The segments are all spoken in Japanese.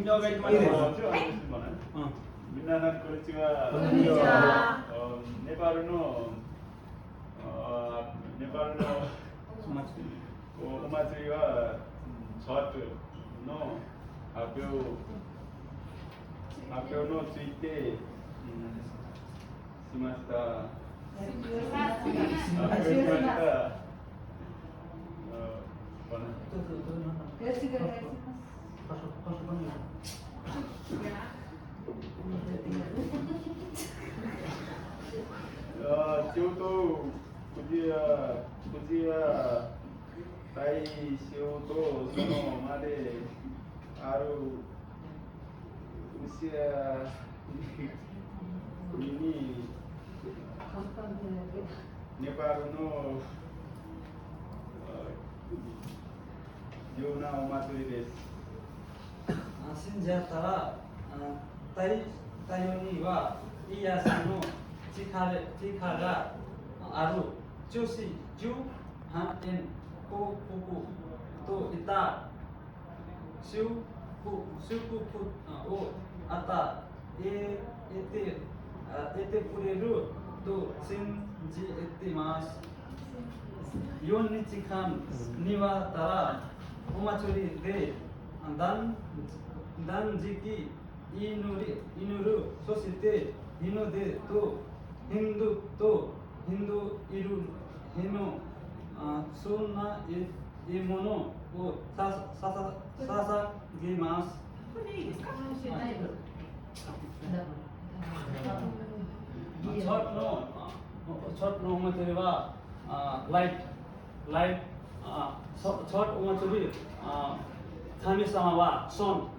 みんなこんにちは。ネパールのお祭りはチャットの発表のついてしました。Ciuto puji tai ciuto sono made aru usia ini Nepal no Yona omatsuri desu. 信者たら太陽にはいいやさんの力がある女子18円広告といった祝福を得てくれると信じています。4日間にわたらお祭りで断食祈る、そして日の出とヒンドゥイルへのそんなものを捧げます。これいいですか？チョットのお祭りはライトチョットお祭り神様はソン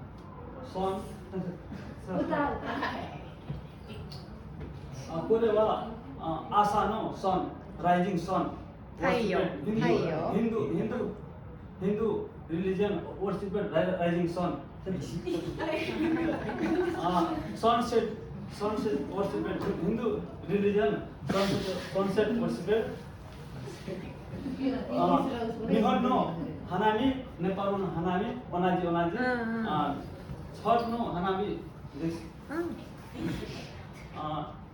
これは朝のソンライジングソン太陽ヒンドゥリリジョンワーシップライジングソンsunset worship Hindu religion sunset worship 日本の花見、ネパールの花見、同じチョットの花見です。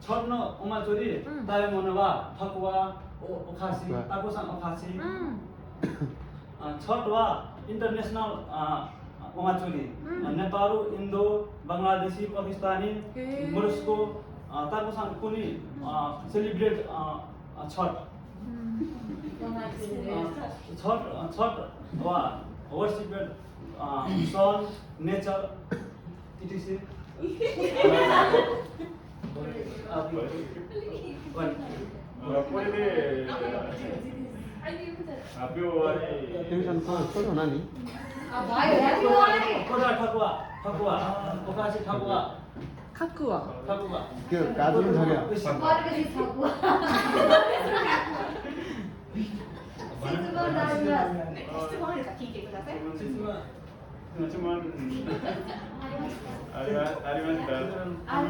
チョットのお祭り、食べ物はタコはお菓子、タコさんお菓子。チョットはインターネショナルお祭り、ネパール、インド、バングラデシュ、パキスタニ、モロッコ、タコさんここにセレブレートチョット。チョットはワーシップソン、ネイチャー、etc。これで発表はこれ何？これはタコはお菓子タコは그 나중에 저려.質問ありました。